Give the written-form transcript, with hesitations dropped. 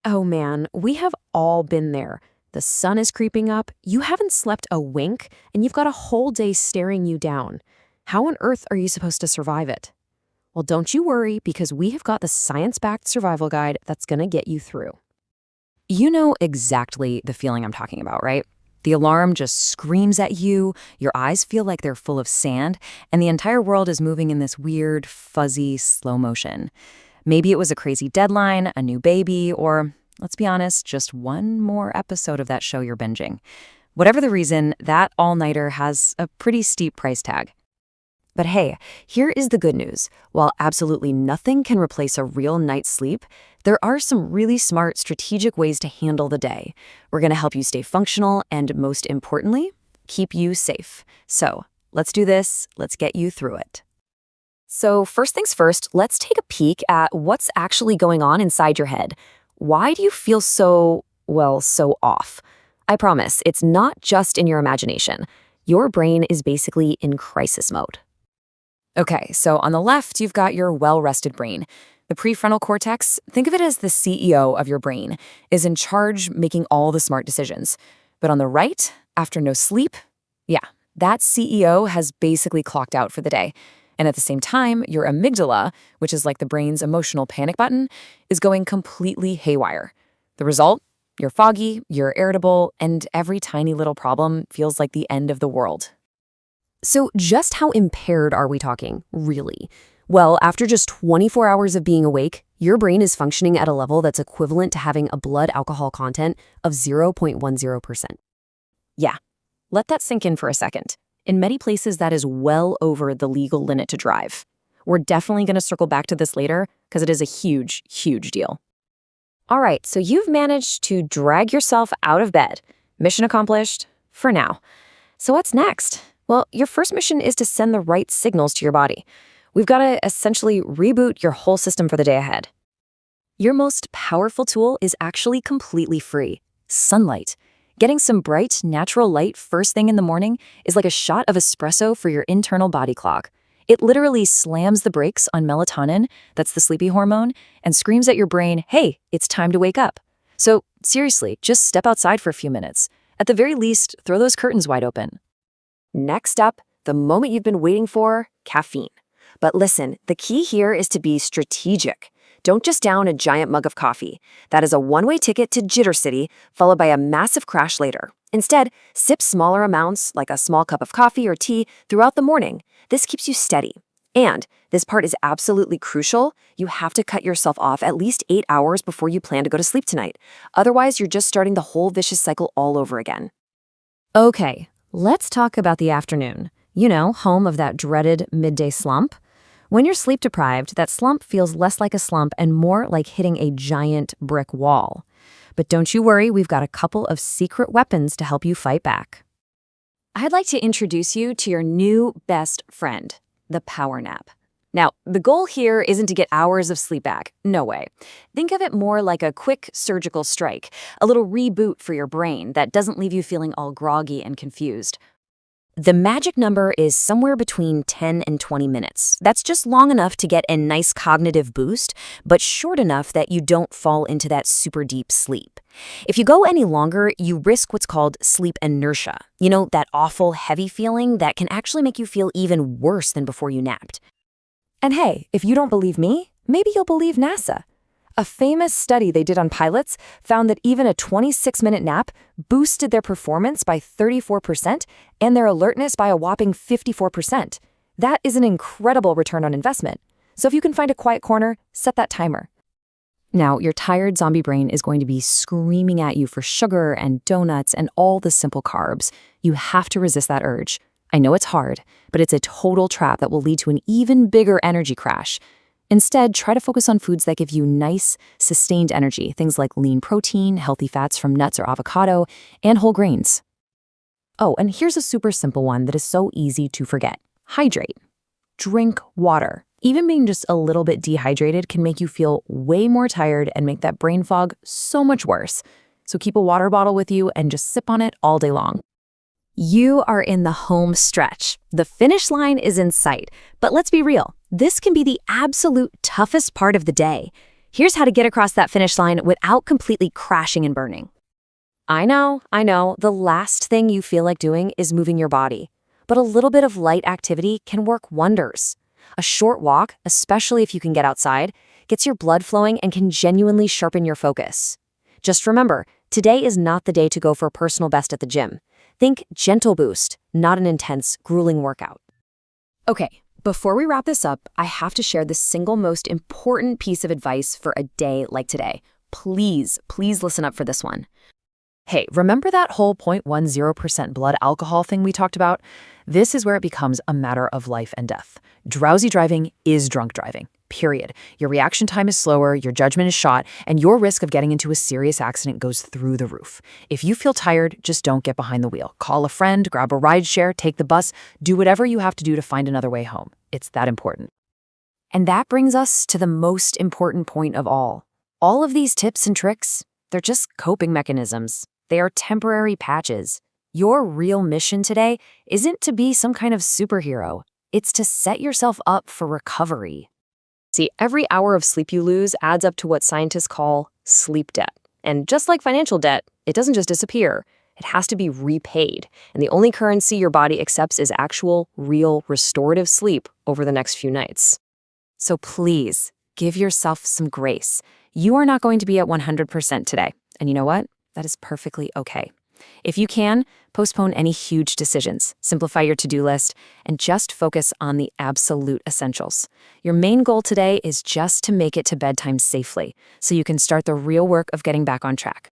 Oh man, we have all been there. The sun is creeping up, you haven't slept a wink, and you've got a whole day staring you down. How on earth are you supposed to survive it? Well, don't you worry, because we have got the science-backed survival guide that's gonna get you through. You know exactly the feeling I'm talking about, right? The alarm just screams at you, your eyes feel like they're full of sand, and the entire world is moving in this weird, fuzzy slow motion. Maybe it was a crazy deadline, a new baby, or, let's be honest, just one more episode of that show you're binging. Whatever the reason, that all-nighter has a pretty steep price tag. But hey, here is the good news. While absolutely nothing can replace a real night's sleep, there are some really smart, strategic ways to handle the day. We're going to help you stay functional and, most importantly, keep you safe. So, let's do this. Let's get you through it. So, first things first, let's take a peek at what's actually going on inside your head. Why do you feel so off? I promise, it's not just in your imagination. Your brain is basically in crisis mode. Okay, so on the left, you've got your well-rested brain. The prefrontal cortex, think of it as the CEO of your brain, is in charge making all the smart decisions. But on the right, after no sleep, that CEO has basically clocked out for the day. And at the same time, your amygdala, which is like the brain's emotional panic button, is going completely haywire. The result? You're foggy, you're irritable, and every tiny little problem feels like the end of the world. So just how impaired are we talking, really? Well, after just 24 hours of being awake, your brain is functioning at a level that's equivalent to having a blood alcohol content of 0.10%. Yeah, let that sink in for a second. In many places, that is well over the legal limit to drive. We're definitely going to circle back to this later because it is a huge, huge deal. All right, so you've managed to drag yourself out of bed. Mission accomplished, for now. So what's next? Well, your first mission is to send the right signals to your body. We've got to essentially reboot your whole system for the day ahead. Your most powerful tool is actually completely free: sunlight. Getting some bright, natural light first thing in the morning is like a shot of espresso for your internal body clock. It literally slams the brakes on melatonin, that's the sleepy hormone, and screams at your brain, hey, it's time to wake up. So seriously, just step outside for a few minutes. At the very least, throw those curtains wide open. Next up, the moment you've been waiting for, caffeine. But listen, the key here is to be strategic. Don't just down a giant mug of coffee. That is a one-way ticket to Jitter City, followed by a massive crash later. Instead, sip smaller amounts, like a small cup of coffee or tea, throughout the morning. This keeps you steady. And this part is absolutely crucial. You have to cut yourself off at least 8 hours before you plan to go to sleep tonight. Otherwise, you're just starting the whole vicious cycle all over again. Okay, let's talk about the afternoon. You know, home of that dreaded midday slump. When you're sleep deprived, that slump feels less like a slump and more like hitting a giant brick wall. But don't you worry, we've got a couple of secret weapons to help you fight back. I'd like to introduce you to your new best friend, the power nap. Now, the goal here isn't to get hours of sleep back. No way. Think of it more like a quick surgical strike, a little reboot for your brain that doesn't leave you feeling all groggy and confused. The magic number is somewhere between 10 and 20 minutes. That's just long enough to get a nice cognitive boost, but short enough that you don't fall into that super deep sleep. If you go any longer, you risk what's called sleep inertia. You know, that awful, heavy feeling that can actually make you feel even worse than before you napped. And hey, if you don't believe me, maybe you'll believe NASA. A famous study they did on pilots found that even a 26-minute nap boosted their performance by 34% and their alertness by a whopping 54%. That is an incredible return on investment. So if you can find a quiet corner, set that timer. Now, your tired zombie brain is going to be screaming at you for sugar and donuts and all the simple carbs. You have to resist that urge. I know it's hard, but it's a total trap that will lead to an even bigger energy crash. Instead, try to focus on foods that give you nice, sustained energy, things like lean protein, healthy fats from nuts or avocado, and whole grains. Oh, and here's a super simple one that is so easy to forget. Hydrate. Drink water. Even being just a little bit dehydrated can make you feel way more tired and make that brain fog so much worse. So keep a water bottle with you and just sip on it all day long. You are in the home stretch. The finish line is in sight. But let's be real, this can be the absolute toughest part of the day. Here's how to get across that finish line without completely crashing and burning. I know, the last thing you feel like doing is moving your body. But a little bit of light activity can work wonders. A short walk, especially if you can get outside, gets your blood flowing and can genuinely sharpen your focus. Just remember, today is not the day to go for a personal best at the gym. Think gentle boost, not an intense, grueling workout. Okay, before we wrap this up, I have to share the single most important piece of advice for a day like today. Please listen up for this one. Hey, remember that whole 0.10% blood alcohol thing we talked about? This is where it becomes a matter of life and death. Drowsy driving is drunk driving, period. Your reaction time is slower, your judgment is shot, and your risk of getting into a serious accident goes through the roof. If you feel tired, just don't get behind the wheel. Call a friend, grab a ride share, take the bus, do whatever you have to do to find another way home. It's that important. And that brings us to the most important point of all. All of these tips and tricks, they're just coping mechanisms. They are temporary patches. Your real mission today isn't to be some kind of superhero. It's to set yourself up for recovery. See, every hour of sleep you lose adds up to what scientists call sleep debt. And just like financial debt, it doesn't just disappear. It has to be repaid. And the only currency your body accepts is actual, real, restorative sleep over the next few nights. So please, give yourself some grace. You are not going to be at 100% today. And you know what? That is perfectly okay. If you can, postpone any huge decisions, simplify your to-do list, and just focus on the absolute essentials. Your main goal today is just to make it to bedtime safely, so you can start the real work of getting back on track.